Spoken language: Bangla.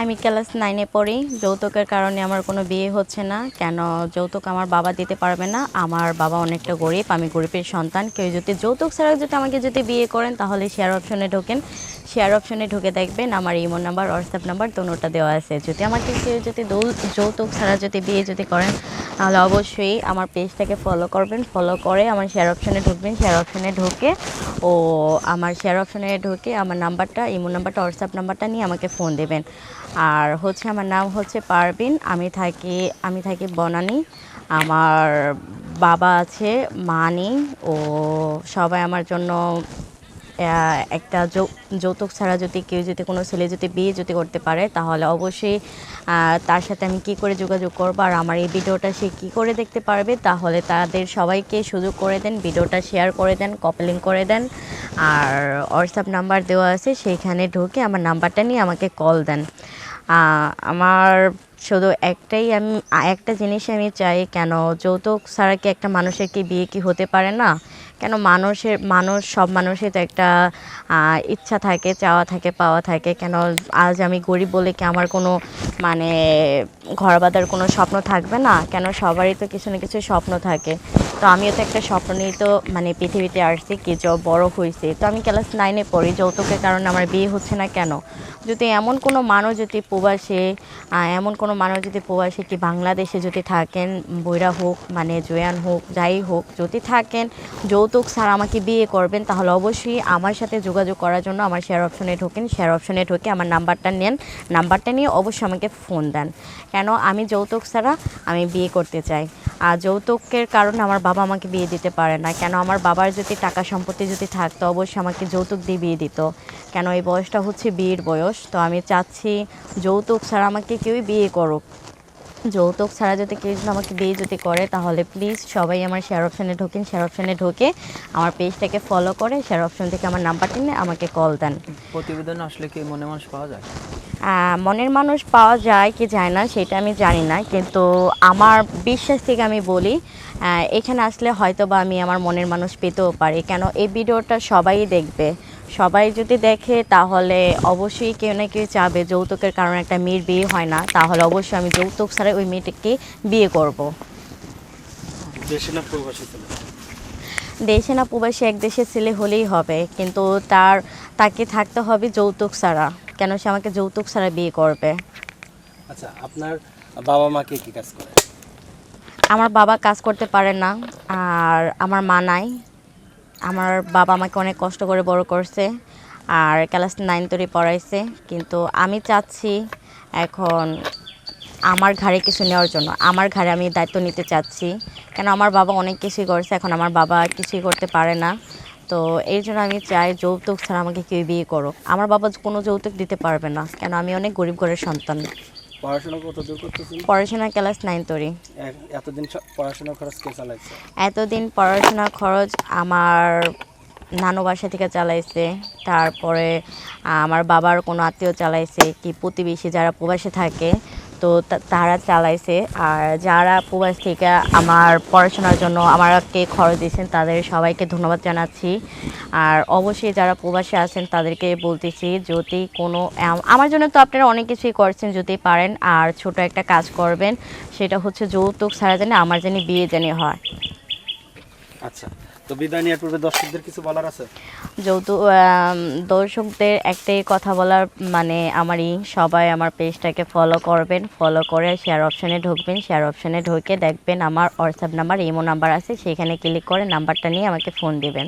আমি ক্লাস 9-এ পড়ি। যৌতুকের কারণে আমার কোনো বিয়ে হচ্ছে না। কেন যৌতুক আমার বাবা দিতে পারবে না। আমার বাবা অনেকটা গরিব। আমি গরিবের সন্তান। কেউ যদি যৌতুক ছাড়া আমাকে বিয়ে করেন তাহলে শেয়ার অপশনে ঢোকেন। শেয়ার অপশনে ঢুকে দেখবেন আমার ইমো নাম্বার, হোয়াটসঅ্যাপ নাম্বার দোনোটা দেওয়া আছে। যদি আমাকে কেউ যৌতুক ছাড়া বিয়ে করেন তাহলে অবশ্যই আমার পেজটাকে ফলো করবেন। ফলো করে আমার শেয়ার অপশনে ঢুকবেন। শেয়ার অপশনে ঢুকে আমার শেয়ার অপশনে ঢুকে আমার নাম্বারটা, ইমো নাম্বারটা, হোয়াটসঅ্যাপ নাম্বারটা নিয়ে আমাকে ফোন দেবেন। আর আমার নাম হচ্ছে পারভিন। আমি থাকি বনানী। আমার বাবা আছে, মা নেই। ও সবাই আমার জন্য একটা যৌতুক ছাড়া কেউ কোনো ছেলে বিয়ে করতে পারে তাহলে অবশ্যই তার সাথে আমি কি করে যোগাযোগ করবো আর আমার এই ভিডিওটা সে কি করে দেখতে পারবে তাহলে তাদের সবাইকে সুযোগ করে দেন, ভিডিওটা শেয়ার করে দেন, কপি লিংক করে দেন। আর হোয়াটসঅ্যাপ নাম্বার দেওয়া আছে, সেইখানে ঢুকে আমার নাম্বারটা নিয়ে আমাকে কল দেন। আমার শুধু একটা জিনিস আমি চাই, কেন যৌতুক ছাড়া কি একটা মানুষের কি বিয়ে কি হতে পারে না? কেন সব মানুষের তো একটা ইচ্ছা থাকে, চাওয়া থাকে, পাওয়া থাকে। কেন আজ আমি গরিব বলে কি আমার কোনো মানে ঘর বাঁধার কোনো স্বপ্ন থাকবে না? কেন সবারই তো কিছু না কিছু স্বপ্ন থাকে। তো আমিও তো একটা স্বপ্ন নিয়ে তো পৃথিবীতে আসছি, কি বড় হয়েছি। তো আমি ক্লাস 9-এ পড়ি, যৌতুকের কারণে আমার বিয়ে হচ্ছে না কেন? যদি এমন কোনো মানুষ প্রবাসী কি বাংলাদেশে থাকেন, বইরা হোক জোয়ান হোক, যাই হোক, যদি থাকেন যৌতুক ছাড়া আমাকে বিয়ে করবেন তাহলে অবশ্যই আমার সাথে যোগাযোগ করার জন্য আমার শেয়ার অপশনে ঢোকেন। শেয়ার অপশনে ঢুকে আমার নাম্বারটা নেন, নাম্বারটা নিয়ে অবশ্যই আমাকে ফোন দেন। কেন আমি যৌতুক ছাড়া আমি বিয়ে করতে চাই। আর যৌতুকের কারণে আমার বাবা আমাকে বিয়ে দিতে পারে না। কেন আমার বাবার টাকা সম্পত্তি থাকতো অবশ্যই আমাকে যৌতুক দিয়ে বিয়ে দিত। কেন এই বয়সটা হচ্ছে বিয়ের বয়স। তো আমি চাচ্ছি যৌতুক ছাড়া আমাকে কেউই বিয়ে করুক। যৌতুক ছাড়া কেউ আমাকে বিয়ে করে তাহলে প্লিজ সবাই আমার শেয়ার অপশানে ঢোকেন। শেয়ার অপশানে ঢুকে আমার পেজটাকে ফলো করে শেয়ার অপশন থেকে আমার নাম্বারটা নিয়ে আমাকে কল দেন। প্রতিবেদন আসলে কি মনের মানুষ পাওয়া যায়? মনের মানুষ পাওয়া যায় কি যায় না সেটা আমি জানি না, কিন্তু আমার বিশ্বাস থেকে আমি বলি এখানে আসলে হয়তো বা আমি আমার মনের মানুষ পেতেও পারি। কেন এই ভিডিওটা সবাই দেখবে, সবাই যদি দেখে তাহলে অবশ্যই কেউ না কেউ চাবে যৌতুকের কারণে একটা মেয়ের বিয়ে হয় না, তাহলে অবশ্যই আমি যৌতুক ছাড়া ওই মেয়েটাকে বিয়ে করব। দেশে না প্রবাসী ছেলে? দেশে না প্রবাসী, এক দেশের ছেলে হলেই হবে, কিন্তু তাকে থাকতে হবে যৌতুক ছাড়া। কেন সে আমাকে যৌতুক ছাড়া বিয়ে করবে? আচ্ছা, আপনার বাবা মা কে কি কাজ করে? আমার বাবা কাজ করতে পারে না, আর আমার মা নাই। আমার বাবা আমাকে অনেক কষ্ট করে বড় করছে আর ক্লাস 9 তরি পড়াইছে, কিন্তু আমি চাচ্ছি এখন আমার ঘাড়ে কিছু নেওয়ার জন্য, আমার ঘাড়ে আমি দায়িত্ব নিতে চাচ্ছি। কেন আমার বাবা অনেক কিছুই করছে, এখন আমার বাবা কিছুই করতে পারে না। তো এই জন্য আমি চাই যৌতুক ছাড়া আমাকে কেউ বিয়ে করুক। আমার বাবা কোনো যৌতুক দিতে পারবে না, কেন আমি অনেক গরিব ঘরের সন্তান। পড়াশোনা কত দূর করতেছেন? পড়াশোনা ক্লাস 9 তরি। এতদিন পড়াশোনার খরচ কে চালাইছে? এতদিন পড়াশোনার খরচ আমার নানু বাসা থেকে চালাইছে, তারপরে আমার বাবার কোনো আত্মীয় চালাইছে, কি প্রতিবেশী যারা প্রবাসে থাকে তো তারা চালাইছে। আর যারা প্রবাস থেকে আমার পড়াশোনার জন্য আমাকে খরচ দিয়েছেন তাদের সবাইকে ধন্যবাদ জানাচ্ছি। আর অবশ্যই যারা প্রবাসে আছেন তাদেরকে বলতেছি, যদি কোনো আমার জন্য তো আপনারা অনেক কিছুই করছেন, যদি পারেন আর ছোট একটা কাজ করবেন, সেটা হচ্ছে যৌতুক ছাড়া আমার বিয়ে হয়। আচ্ছা, তো বিদায় নেওয়ার পূর্বে দর্শকদের কিছু বলার আছে? দর্শকদের একটাই কথা বলার, সবাই আমার পেজটাকে ফলো করবেন, ফলো করে শেয়ার অপশানে ঢুকবেন। শেয়ার অপশানে ঢুকে দেখবেন আমার হোয়াটসঅ্যাপ নাম্বার, ইমো নাম্বার আছে, সেখানে ক্লিক করে নাম্বারটা নিয়ে আমাকে ফোন দিবেন।